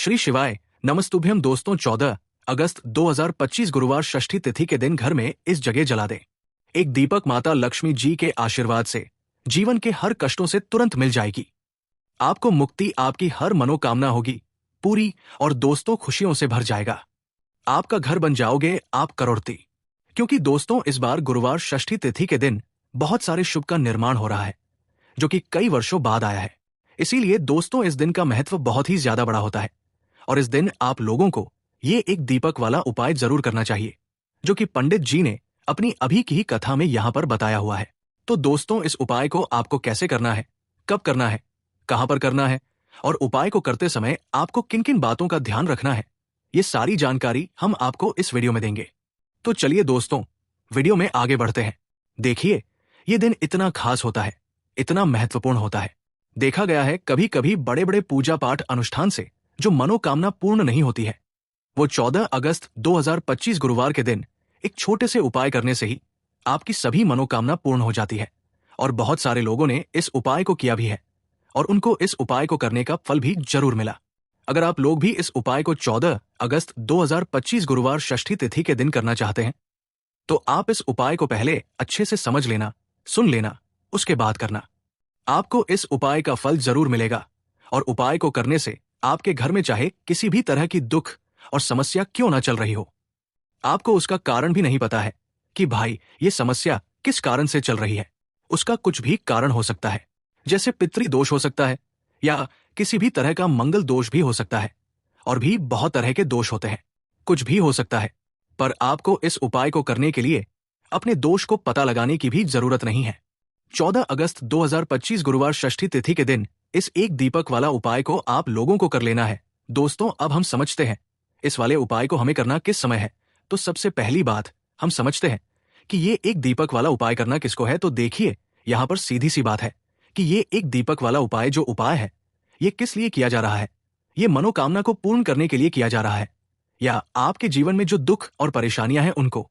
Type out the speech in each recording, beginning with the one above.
श्री शिवाय नमस्तुभ्यम। दोस्तों, 14 अगस्त 2025 गुरुवार षष्ठी तिथि के दिन घर में इस जगह जला दें। एक दीपक माता लक्ष्मी जी के आशीर्वाद से जीवन के हर कष्टों से तुरंत मिल जाएगी। आपको मुक्ति, आपकी हर मनोकामना होगी पूरी और दोस्तों खुशियों से भर जाएगा। आपका घर बन जाओगे आप करोड़पति। क्योंकि दोस्तों, इस बार गुरुवार षष्ठी तिथि के दिन बहुत सारे शुभ का निर्माण हो रहा है, जो कि कई वर्षों बाद आया है। इसीलिए दोस्तों, इस दिन का महत्व बहुत ही ज्यादा बड़ा होता है और इस दिन आप लोगों को ये एक दीपक वाला उपाय जरूर करना चाहिए, जो कि पंडित जी ने अपनी अभी की ही कथा में यहाँ पर बताया हुआ है। तो दोस्तों, इस उपाय को आपको कैसे करना है, कब करना है, कहां पर करना है और उपाय को करते समय आपको किन किन बातों का ध्यान रखना है, ये सारी जानकारी हम आपको इस वीडियो में देंगे। तो चलिए दोस्तों, वीडियो में आगे बढ़ते हैं। देखिए, ये दिन इतना खास होता है, इतना महत्वपूर्ण होता है। देखा गया है कभी कभी बड़े बड़े पूजा पाठ अनुष्ठान से जो मनोकामना पूर्ण नहीं होती है, वो 14 अगस्त 2025 गुरुवार के दिन एक छोटे से उपाय करने से ही आपकी सभी मनोकामना पूर्ण हो जाती है। और बहुत सारे लोगों ने इस उपाय को किया भी है और उनको इस उपाय को करने का फल भी जरूर मिला। अगर आप लोग भी इस उपाय को 14 अगस्त 2025 गुरुवार षष्ठी तिथि के दिन करना चाहते हैं, तो आप इस उपाय को पहले अच्छे से समझ लेना, सुन लेना, उसके बाद करना। आपको इस उपाय का फल जरूर मिलेगा और उपाय को करने से आपके घर में चाहे किसी भी तरह की दुख और समस्या क्यों ना चल रही हो, आपको उसका कारण भी नहीं पता है कि भाई ये समस्या किस कारण से चल रही है। उसका कुछ भी कारण हो सकता है, जैसे पितृ दोष हो सकता है या किसी भी तरह का मंगल दोष भी हो सकता है, और भी बहुत तरह के दोष होते हैं। कुछ भी हो सकता है, पर आपको इस उपाय को करने के लिए अपने दोष को पता लगाने की भी जरूरत नहीं है। 14 अगस्त 2025 गुरुवार षष्ठी तिथि के दिन इस एक दीपक वाला उपाय को आप लोगों को कर लेना है। दोस्तों, अब हम समझते हैं इस वाले उपाय को हमें करना किस समय है। तो सबसे पहली बात हम समझते हैं कि ये एक दीपक वाला उपाय करना किसको है। तो देखिए, यहाँ पर सीधी सी बात है कि ये एक दीपक वाला उपाय जो उपाय है, ये किस लिए किया जा रहा है। ये मनोकामना को पूर्ण करने के लिए किया जा रहा है, या आपके जीवन में जो दुख और परेशानियां हैं उनको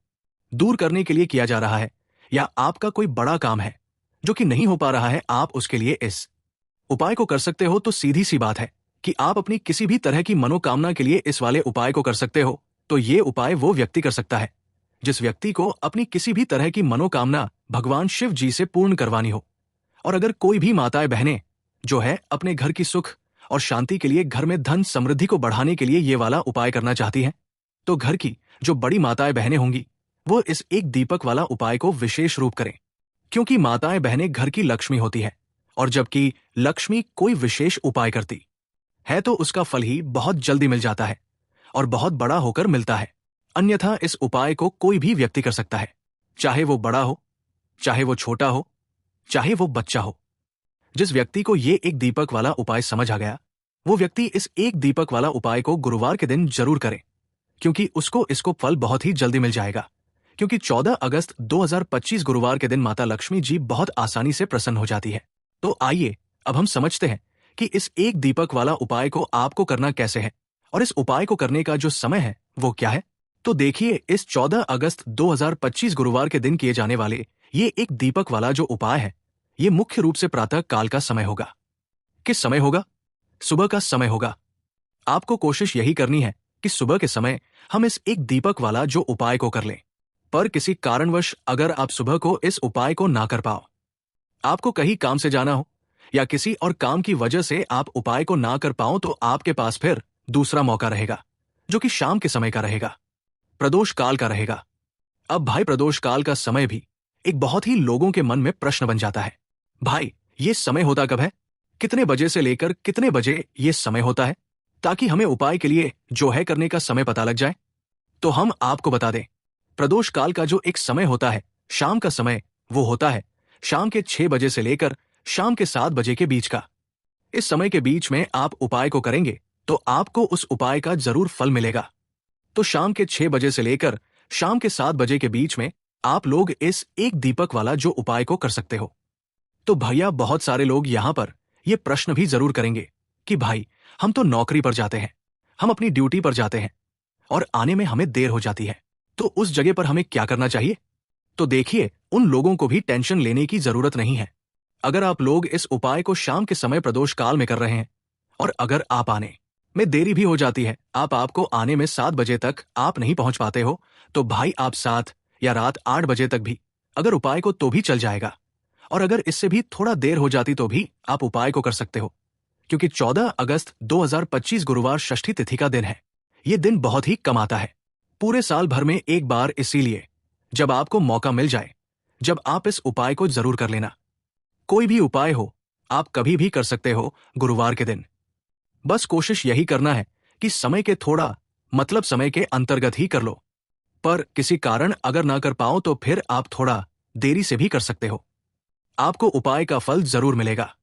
दूर करने के लिए किया जा रहा है, या आपका कोई बड़ा काम है जो कि नहीं हो पा रहा है, आप उसके लिए इस उपाय को कर सकते हो। तो सीधी सी बात है कि आप अपनी किसी भी तरह की मनोकामना के लिए इस वाले उपाय को कर सकते हो। तो ये उपाय वो व्यक्ति कर सकता है जिस व्यक्ति को अपनी किसी भी तरह की मनोकामना भगवान शिव जी से पूर्ण करवानी हो। और अगर कोई भी माताएं बहनें जो है अपने घर की सुख और शांति के लिए, घर में धन समृद्धि को बढ़ाने के लिए ये वाला उपाय करना चाहती हैं, तो घर की जो बड़ी माताएं बहनें होंगी वो इस एक दीपक वाला उपाय को विशेष रूप करें। क्योंकि माताएं बहनें घर की लक्ष्मी होती है, और जबकि लक्ष्मी कोई विशेष उपाय करती है तो उसका फल ही बहुत जल्दी मिल जाता है और बहुत बड़ा होकर मिलता है। अन्यथा इस उपाय को कोई भी व्यक्ति कर सकता है, चाहे वो बड़ा हो, चाहे वो छोटा हो, चाहे वो बच्चा हो। जिस व्यक्ति को ये एक दीपक वाला उपाय समझ आ गया, वो व्यक्ति इस एक दीपक वाला उपाय को गुरुवार के दिन जरूर करे, क्योंकि उसको इसको फल बहुत ही जल्दी मिल जाएगा। क्योंकि 14 अगस्त 2025 गुरुवार के दिन माता लक्ष्मी जी बहुत आसानी से प्रसन्न हो जाती है। तो आइए अब हम समझते हैं कि इस एक दीपक वाला उपाय को आपको करना कैसे है और इस उपाय को करने का जो समय है वो क्या है। तो देखिए, इस 14 अगस्त 2025 गुरुवार के दिन किए जाने वाले ये एक दीपक वाला जो उपाय है, ये मुख्य रूप से प्रातः काल का समय होगा। किस समय होगा? सुबह का समय होगा। आपको कोशिश यही करनी है कि सुबह के समय हम इस एक दीपक वाला जो उपाय को कर लें। पर किसी कारणवश अगर आप सुबह को इस उपाय को ना कर पाओ, आपको कहीं काम से जाना हो या किसी और काम की वजह से आप उपाय को ना कर पाओ, तो आपके पास फिर दूसरा मौका रहेगा, जो कि शाम के समय का रहेगा, प्रदोष काल का रहेगा। अब भाई, प्रदोष काल का समय भी एक बहुत ही लोगों के मन में प्रश्न बन जाता है, भाई ये समय होता कब है, कितने बजे से लेकर कितने बजे ये समय होता है, ताकि हमें उपाय के लिए जो है करने का समय पता लग जाए। तो हम आपको बता दें, प्रदोष काल का जो एक समय होता है, शाम का समय, वो होता है शाम के 6 बजे से लेकर शाम के 7 बजे के बीच का। इस समय के बीच में आप उपाय को करेंगे तो आपको उस उपाय का जरूर फल मिलेगा। तो शाम के 6 बजे से लेकर शाम के 7 बजे के बीच में आप लोग इस एक दीपक वाला जो उपाय को कर सकते हो। तो भैया, बहुत सारे लोग यहाँ पर ये प्रश्न भी जरूर करेंगे कि भाई, हम तो नौकरी पर जाते हैं, हम अपनी ड्यूटी पर जाते हैं और आने में हमें देर हो जाती है, तो उस जगह पर हमें क्या करना चाहिए। तो देखिए, उन लोगों को भी टेंशन लेने की जरूरत नहीं है। अगर आप लोग इस उपाय को शाम के समय प्रदोष काल में कर रहे हैं और अगर आप आने में देरी भी हो जाती है, आपको आने में 7 बजे तक आप नहीं पहुंच पाते हो, तो भाई आप 7 या रात 8 बजे तक भी अगर उपाय को तो भी चल जाएगा। और अगर इससे भी थोड़ा देर हो जाती तो भी आप उपाय को कर सकते हो, क्योंकि 14 अगस्त 2025 गुरुवार षष्ठी तिथि का दिन है। ये दिन बहुत ही कम आता है, पूरे साल भर में एक बार, इसीलिए जब आपको मौका मिल जाए, जब आप इस उपाय को जरूर कर लेना। कोई भी उपाय हो, आप कभी भी कर सकते हो गुरुवार के दिन। बस कोशिश यही करना है कि समय के थोड़ा समय के अंतर्गत ही कर लो। पर किसी कारण अगर ना कर पाओ तो फिर आप थोड़ा देरी से भी कर सकते हो, आपको उपाय का फल जरूर मिलेगा।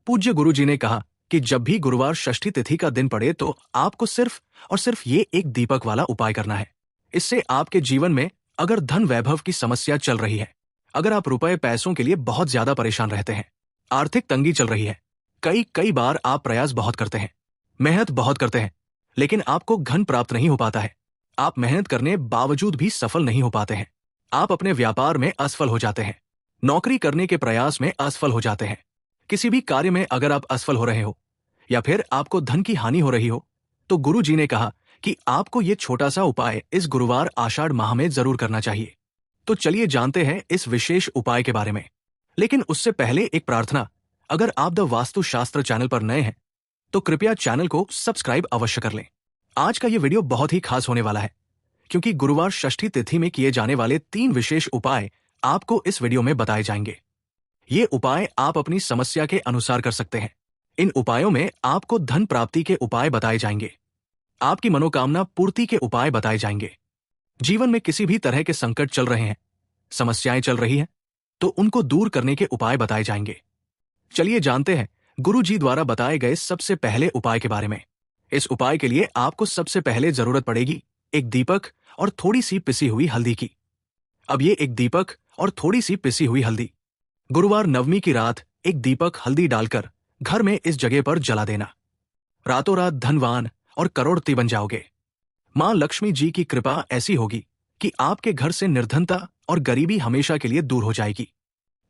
पूज्य गुरु जी ने कहा कि जब भी गुरुवार षष्ठी तिथि का दिन पड़े तो आपको सिर्फ और सिर्फ ये एक दीपक वाला उपाय करना है। इससे आपके जीवन में अगर धन वैभव की समस्या चल रही है, अगर आप रुपए पैसों के लिए बहुत ज्यादा परेशान रहते हैं, आर्थिक तंगी चल रही है, कई बार आप प्रयास बहुत करते हैं, मेहनत बहुत करते हैं, लेकिन आपको धन प्राप्त नहीं हो पाता है, आप मेहनत करने बावजूद भी सफल नहीं हो पाते हैं, आप अपने व्यापार में असफल हो जाते हैं, नौकरी करने के प्रयास में असफल हो जाते हैं, किसी भी कार्य में अगर आप असफल हो रहे हो या फिर आपको धन की हानि हो रही हो, तो गुरु जी ने कहा कि आपको ये छोटा सा उपाय इस गुरुवार आषाढ़ माह में जरूर करना चाहिए। तो चलिए जानते हैं इस विशेष उपाय के बारे में। लेकिन उससे पहले एक प्रार्थना, अगर आप द वास्तु शास्त्र चैनल पर नए हैं तो कृपया चैनल को सब्सक्राइब अवश्य कर लें। आज का ये वीडियो बहुत ही खास होने वाला है, क्योंकि गुरुवार षष्ठी तिथि में किए जाने वाले 3 विशेष उपाय आपको इस वीडियो में बताए जाएंगे। ये उपाय आप अपनी समस्या के अनुसार कर सकते हैं। इन उपायों में आपको धन प्राप्ति के उपाय बताए जाएंगे, आपकी मनोकामना पूर्ति के उपाय बताए जाएंगे। जीवन में किसी भी तरह के संकट चल रहे हैं, समस्याएं चल रही हैं, तो उनको दूर करने के उपाय बताए जाएंगे। चलिए जानते हैं गुरु जी द्वारा बताए गए सबसे पहले उपाय के बारे में। इस उपाय के लिए आपको सबसे पहले जरूरत पड़ेगी एक दीपक और थोड़ी सी पिसी हुई हल्दी की। अब ये एक दीपक और थोड़ी सी पिसी हुई हल्दी गुरुवार नवमी की रात एक दीपक हल्दी डालकर घर में इस जगह पर जला देना। रातों रात धनवान और करोड़पति बन जाओगे। मां लक्ष्मी जी की कृपा ऐसी होगी कि आपके घर से निर्धनता और गरीबी हमेशा के लिए दूर हो जाएगी।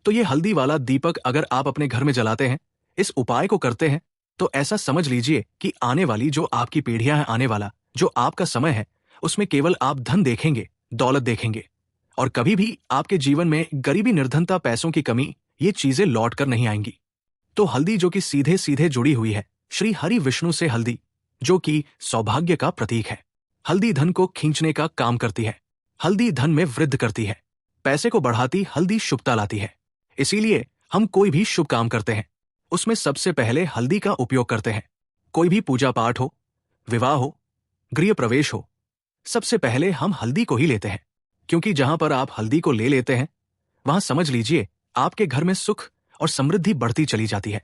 तो ये हल्दी वाला दीपक अगर आप अपने घर में जलाते हैं, इस उपाय को करते हैं, तो ऐसा समझ लीजिए कि आने वाली जो आपकी पीढ़ियां हैं, आने वाला जो आपका समय है, उसमें केवल आप धन देखेंगे, दौलत देखेंगे, और कभी भी आपके जीवन में गरीबी, निर्धनता, पैसों की कमी, ये चीजें लौट कर नहीं आएंगी। तो हल्दी जो कि सीधे सीधे जुड़ी हुई है श्री हरि विष्णु से, हल्दी जो कि सौभाग्य का प्रतीक है। हल्दी धन को खींचने का काम करती है, हल्दी धन में वृद्धि करती है, पैसे को बढ़ाती, हल्दी शुभता लाती है। इसीलिए हम कोई भी शुभ काम करते हैं, उसमें सबसे पहले हल्दी का उपयोग करते हैं। कोई भी पूजा पाठ हो, विवाह हो, गृह प्रवेश हो, सबसे पहले हम हल्दी को ही लेते हैं, क्योंकि जहां पर आप हल्दी को ले लेते हैं, वहां समझ लीजिए आपके घर में सुख और समृद्धि बढ़ती चली जाती है।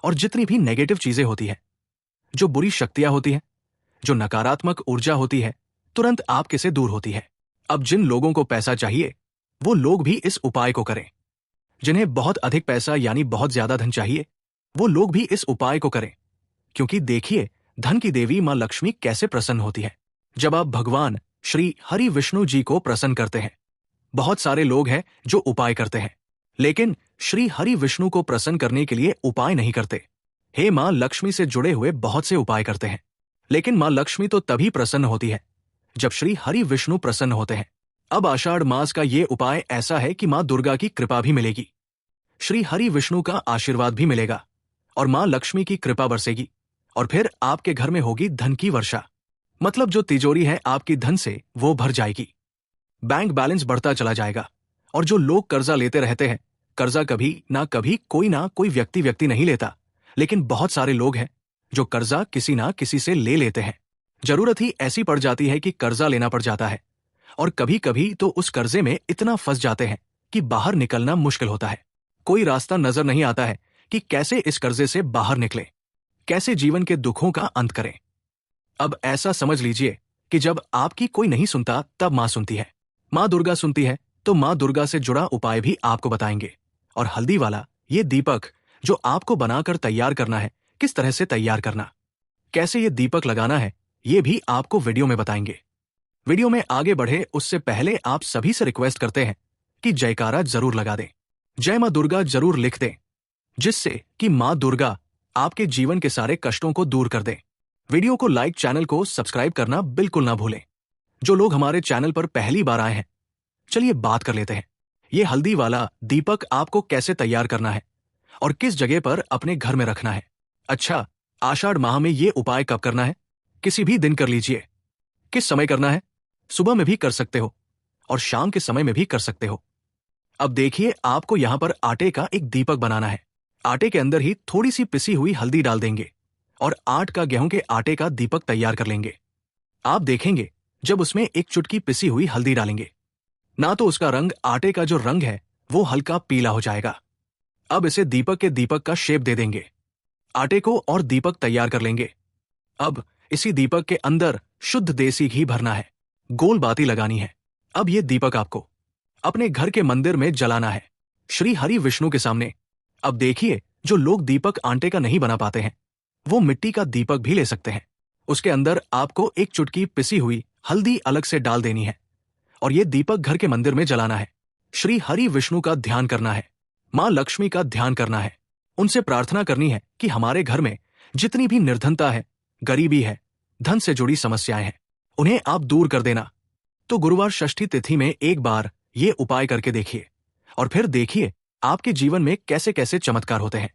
और जितनी भी नेगेटिव चीजें होती हैं, जो बुरी शक्तियां होती हैं, जो नकारात्मक ऊर्जा होती है, तुरंत आपके से दूर होती है। अब जिन लोगों को पैसा चाहिए, वो लोग भी इस उपाय को करें। जिन्हें बहुत अधिक पैसा यानी बहुत ज्यादा धन चाहिए, वो लोग भी इस उपाय को करें, क्योंकि देखिए धन की देवी मां लक्ष्मी कैसे प्रसन्न होती है जब आप भगवान श्री हरि विष्णु जी को प्रसन्न करते हैं। बहुत सारे लोग हैं जो उपाय करते हैं, लेकिन श्री हरि विष्णु को प्रसन्न करने के लिए उपाय नहीं करते। हे मां लक्ष्मी से जुड़े हुए बहुत से उपाय करते हैं, लेकिन मां लक्ष्मी तो तभी प्रसन्न होती है जब श्री हरि विष्णु प्रसन्न होते हैं। अब आषाढ़ मास का ये उपाय ऐसा है कि मां दुर्गा की कृपा भी मिलेगी, श्री हरि विष्णु का आशीर्वाद भी मिलेगा, और मां लक्ष्मी की कृपा बरसेगी, और फिर आपके घर में होगी धन की वर्षा। मतलब जो तिजोरी है आपकी धन से वो भर जाएगी, बैंक बैलेंस बढ़ता चला जाएगा। और जो लोग कर्जा लेते रहते हैं, कर्जा कभी ना कोई व्यक्ति नहीं लेता, लेकिन बहुत सारे लोग हैं जो कर्जा किसी ना किसी से ले लेते हैं। जरूरत ही ऐसी पड़ जाती है कि कर्जा लेना पड़ जाता है, और कभी कभी तो उस कर्जे में इतना फंस जाते हैं कि बाहर निकलना मुश्किल होता है। कोई रास्ता नजर नहीं आता है कि कैसे इस कर्जे से बाहर निकले, कैसे जीवन के दुखों का अंत करें। अब ऐसा समझ लीजिए कि जब आपकी कोई नहीं सुनता, तब मां सुनती है। मां दुर्गा सुनती है, तो मां दुर्गा से जुड़ा उपाय भी आपको बताएंगे। और हल्दी वाला ये दीपक जो आपको बनाकर तैयार करना है, किस तरह से तैयार करना, कैसे ये दीपक लगाना है, ये भी आपको वीडियो में बताएंगे। वीडियो में आगे बढ़े उससे पहले आप सभी से रिक्वेस्ट करते हैं कि जयकारा जरूर लगा दें, जय मां दुर्गा जरूर लिख दें, जिससे कि मां दुर्गा आपके जीवन के सारे कष्टों को दूर कर दें। वीडियो को लाइक, चैनल को सब्सक्राइब करना बिल्कुल ना भूलें। जो लोग हमारे चैनल पर पहली बार आए हैं, चलिए बात कर लेते हैं। ये हल्दी वाला दीपक आपको कैसे तैयार करना है और किस जगह पर अपने घर में रखना है। अच्छा, आषाढ़ माह में ये उपाय कब करना है? किसी भी दिन कर लीजिए। किस समय करना है? सुबह में भी कर सकते हो और शाम के समय में भी कर सकते हो। अब देखिए, आपको यहां पर आटे का एक दीपक बनाना है। आटे के अंदर ही थोड़ी सी पिसी हुई हल्दी डाल देंगे और 8 का गेहूं के आटे का दीपक तैयार कर लेंगे। आप देखेंगे जब उसमें एक चुटकी पिसी हुई हल्दी डालेंगे ना, तो उसका रंग, आटे का जो रंग है वो हल्का पीला हो जाएगा। अब इसे दीपक के दीपक का शेप दे देंगे। आटे को और दीपक तैयार कर लेंगे। अब इसी दीपक के अंदर शुद्ध देसी घी भरना है, गोल बाती लगानी है। अब ये दीपक आपको अपने घर के मंदिर में जलाना है, श्री हरि विष्णु के सामने। अब देखिए, जो लोग दीपक आटे का नहीं बना पाते हैं, वो मिट्टी का दीपक भी ले सकते हैं। उसके अंदर आपको एक चुटकी पिसी हुई हल्दी अलग से डाल देनी है और ये दीपक घर के मंदिर में जलाना है। श्री हरि विष्णु का ध्यान करना है, मां लक्ष्मी का ध्यान करना है। उनसे प्रार्थना करनी है कि हमारे घर में जितनी भी निर्धनता है, गरीबी है, धन से जुड़ी समस्याएं हैं, उन्हें आप दूर कर देना। तो गुरुवार षष्ठी तिथि में एक बार ये उपाय करके देखिए और फिर देखिए आपके जीवन में कैसे कैसे चमत्कार होते हैं।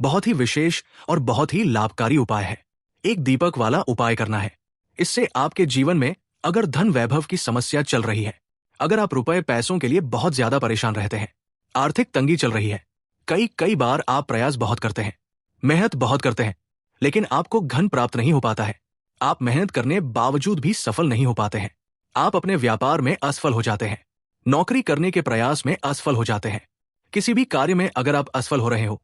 बहुत ही विशेष और बहुत ही लाभकारी उपाय है। एक दीपक वाला उपाय करना है। इससे आपके जीवन में अगर धन वैभव की समस्या चल रही है, अगर आप रुपए पैसों के लिए बहुत ज्यादा परेशान रहते हैं, आर्थिक तंगी चल रही है, कई बार आप प्रयास बहुत करते हैं, मेहनत बहुत करते हैं, लेकिन आपको धन प्राप्त नहीं हो पाता है। आप मेहनत करने बावजूद भी सफल नहीं हो पाते हैं। आप अपने व्यापार में असफल हो जाते हैं, नौकरी करने के प्रयास में असफल हो जाते हैं। किसी भी कार्य में अगर आप असफल हो रहे हो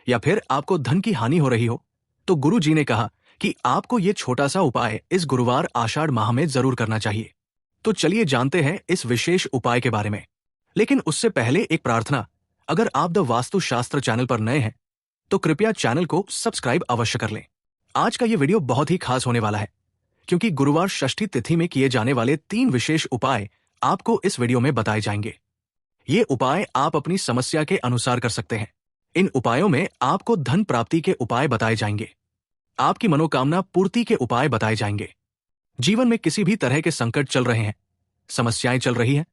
या फिर आपको धन की हानि हो रही हो, तो गुरु जी ने कहा कि आपको ये छोटा सा उपाय इस गुरुवार आषाढ़ माह में जरूर करना चाहिए। तो चलिए जानते हैं इस विशेष उपाय के बारे में। लेकिन उससे पहले एक प्रार्थना, अगर आप द वास्तुशास्त्र चैनल पर नए हैं तो कृपया चैनल को सब्सक्राइब अवश्य कर लें। आज का ये वीडियो बहुत ही खास होने वाला है, क्योंकि गुरुवार षष्ठी तिथि में किए जाने वाले 3 विशेष उपाय आपको इस वीडियो में बताए जाएंगे। ये उपाय आप अपनी समस्या के अनुसार कर सकते हैं। इन उपायों में आपको धन प्राप्ति के उपाय बताए जाएंगे, आपकी मनोकामना पूर्ति के उपाय बताए जाएंगे। जीवन में किसी भी तरह के संकट चल रहे हैं, समस्याएं चल रही हैं,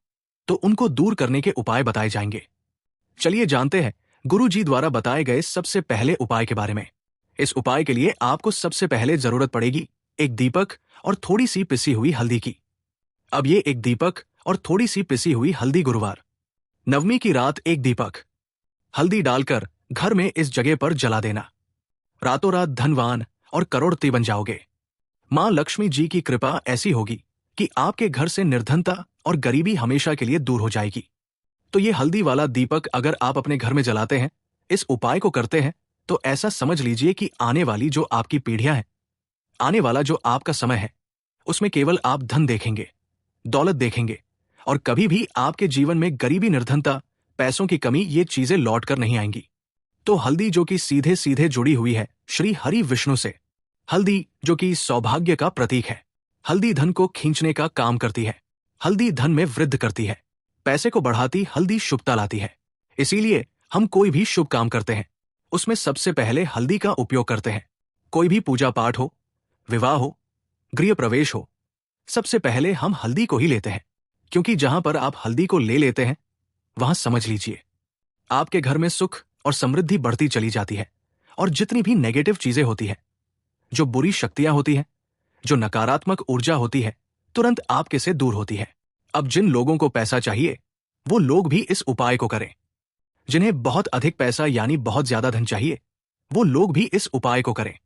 तो उनको दूर करने के उपाय बताए जाएंगे। चलिए जानते हैं गुरु जी द्वारा बताए गए सबसे पहले उपाय के बारे में। इस उपाय के लिए आपको सबसे पहले जरूरत पड़ेगी एक दीपक और थोड़ी सी पिसी हुई हल्दी की। अब ये एक दीपक और थोड़ी सी पिसी हुई हल्दी गुरुवार नवमी की रात एक दीपक हल्दी डालकर घर में इस जगह पर जला देना। रातों रात धनवान और करोड़पति बन जाओगे। मां लक्ष्मी जी की कृपा ऐसी होगी कि आपके घर से निर्धनता और गरीबी हमेशा के लिए दूर हो जाएगी। तो ये हल्दी वाला दीपक अगर आप अपने घर में जलाते हैं, इस उपाय को करते हैं, तो ऐसा समझ लीजिए कि आने वाली जो आपकी पीढ़ियां हैं, आने वाला जो आपका समय है, उसमें केवल आप धन देखेंगे, दौलत देखेंगे और कभी भी आपके जीवन में गरीबी, निर्धनता, पैसों की कमी, ये चीजें लौट कर नहीं आएंगी। तो हल्दी जो कि सीधे सीधे जुड़ी हुई है श्री हरि विष्णु से, हल्दी जो कि सौभाग्य का प्रतीक है, हल्दी धन को खींचने का काम करती है, हल्दी धन में वृद्धि करती है, पैसे को बढ़ाती, हल्दी शुभता लाती है। इसीलिए हम कोई भी शुभ काम करते हैं, उसमें सबसे पहले हल्दी का उपयोग करते हैं। कोई भी पूजा पाठ हो, विवाह हो, गृह प्रवेश हो, सबसे पहले हम हल्दी को ही लेते हैं, क्योंकि जहां पर आप हल्दी को ले लेते हैं, वहां समझ लीजिए आपके घर में सुख और समृद्धि बढ़ती चली जाती है और जितनी भी नेगेटिव चीजें होती है, जो बुरी शक्तियां होती हैं, जो नकारात्मक ऊर्जा होती है, तुरंत आपके से दूर होती है। अब जिन लोगों को पैसा चाहिए, वो लोग भी इस उपाय को करें। जिन्हें बहुत अधिक पैसा यानी बहुत ज्यादा धन चाहिए, वो लोग भी इस उपाय को करें।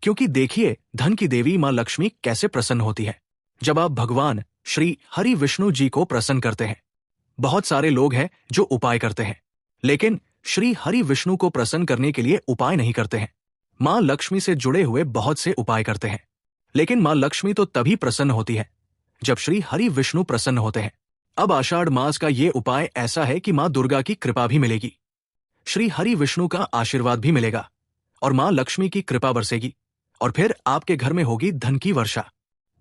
क्योंकि देखिए, धन की देवी मां लक्ष्मी कैसे प्रसन्न होती है जब आप भगवान श्री हरि विष्णु जी को प्रसन्न करते हैं। बहुत सारे लोग हैं जो उपाय करते हैं, लेकिन श्री हरि विष्णु को प्रसन्न करने के लिए उपाय नहीं करते हैं। मां लक्ष्मी से जुड़े हुए बहुत से उपाय करते हैं, लेकिन मां लक्ष्मी तो तभी प्रसन्न होती है जब श्री हरि विष्णु प्रसन्न होते हैं। अब आषाढ़ मास का ये उपाय ऐसा है कि मां दुर्गा की कृपा भी मिलेगी, श्री हरि विष्णु का आशीर्वाद भी मिलेगा और मां लक्ष्मी की कृपा बरसेगी और फिर आपके घर में होगी धन की वर्षा।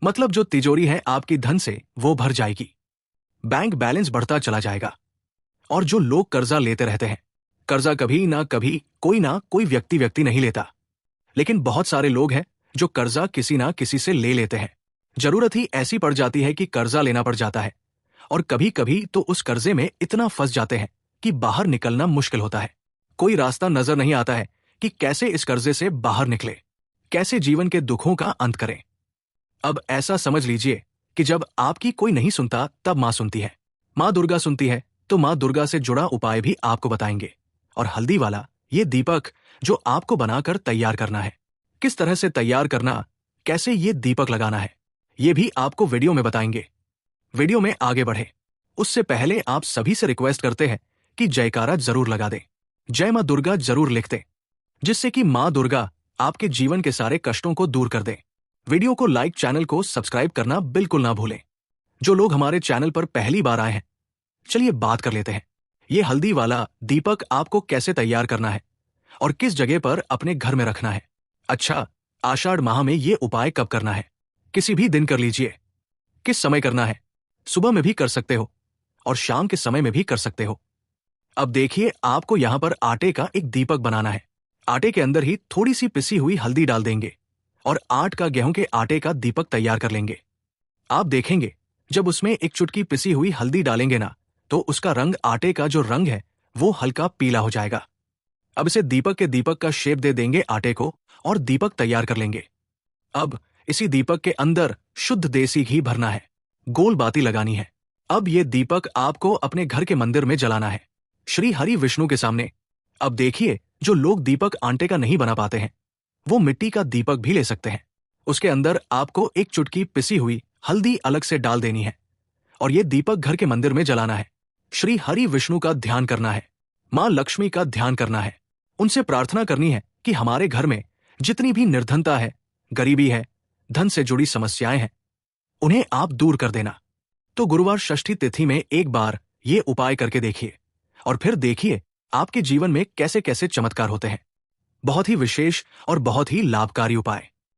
मतलब जो तिजोरी है आपकी धन से, वो भर जाएगी, बैंक बैलेंस बढ़ता चला जाएगा। और जो लोग कर्जा लेते रहते हैं, कर्जा कभी ना कभी कोई ना कोई व्यक्ति नहीं लेता, लेकिन बहुत सारे लोग हैं जो कर्जा किसी ना किसी से ले लेते हैं। जरूरत ही ऐसी पड़ जाती है कि कर्जा लेना पड़ जाता है, और कभी कभी तो उस कर्जे में इतना फंस जाते हैं कि बाहर निकलना मुश्किल होता है। कोई रास्ता नजर नहीं आता है कि कैसे इस कर्जे से बाहर निकले, कैसे जीवन के दुखों का अंत करें। अब ऐसा समझ लीजिए कि जब आपकी कोई नहीं सुनता तब मां सुनती है। मां दुर्गा सुनती है तो मां दुर्गा से जुड़ा उपाय भी आपको बताएंगे। और हल्दी वाला ये दीपक जो आपको बनाकर तैयार करना है, किस तरह से तैयार करना, कैसे ये दीपक लगाना है, ये भी आपको वीडियो में बताएंगे। वीडियो में आगे बढ़े उससे पहले आप सभी से रिक्वेस्ट करते हैं कि जयकारा जरूर लगा दें, जय मां दुर्गा जरूर लिख दें, जिससे कि मां दुर्गा आपके जीवन के सारे कष्टों को दूर कर दें। वीडियो को लाइक, चैनल को सब्सक्राइब करना बिल्कुल ना भूलें। जो लोग हमारे चैनल पर पहली बार आए हैं, चलिए बात कर लेते हैं। ये हल्दी वाला दीपक आपको कैसे तैयार करना है और किस जगह पर अपने घर में रखना है। अच्छा, आषाढ़ माह में ये उपाय कब करना है? किसी भी दिन कर लीजिए। किस समय करना है? सुबह में भी कर सकते हो और शाम के समय में भी कर सकते हो। अब देखिए, आपको यहां पर आटे का एक दीपक बनाना है। आटे के अंदर ही थोड़ी सी पिसी हुई हल्दी डाल देंगे और 8 का गेहूं के आटे का दीपक तैयार कर लेंगे। आप देखेंगे जब उसमें एक चुटकी पिसी हुई हल्दी डालेंगे ना, तो उसका रंग, आटे का जो रंग है वो हल्का पीला हो जाएगा। अब इसे दीपक के दीपक का शेप दे देंगे आटे को और दीपक तैयार कर लेंगे। अब इसी दीपक के अंदर शुद्ध देसी घी भरना है, गोल बाती लगानी है। अब ये दीपक आपको अपने घर के मंदिर में जलाना है, श्री हरि विष्णु के सामने। अब देखिए, जो लोग दीपक आटे का नहीं बना पाते हैं, वो मिट्टी का दीपक भी ले सकते हैं। उसके अंदर आपको एक चुटकी पिसी हुई हल्दी अलग से डाल देनी है और ये दीपक घर के मंदिर में जलाना है। श्री हरि विष्णु का ध्यान करना है, मां लक्ष्मी का ध्यान करना है। उनसे प्रार्थना करनी है कि हमारे घर में जितनी भी निर्धनता है, गरीबी है, धन से जुड़ी समस्याएं हैं, उन्हें आप दूर कर देना। तो गुरुवार षष्ठी तिथि में एक बार ये उपाय करके देखिए और फिर देखिए आपके जीवन में कैसे कैसे चमत्कार होते हैं। बहुत ही विशेष और बहुत ही लाभकारी उपाय।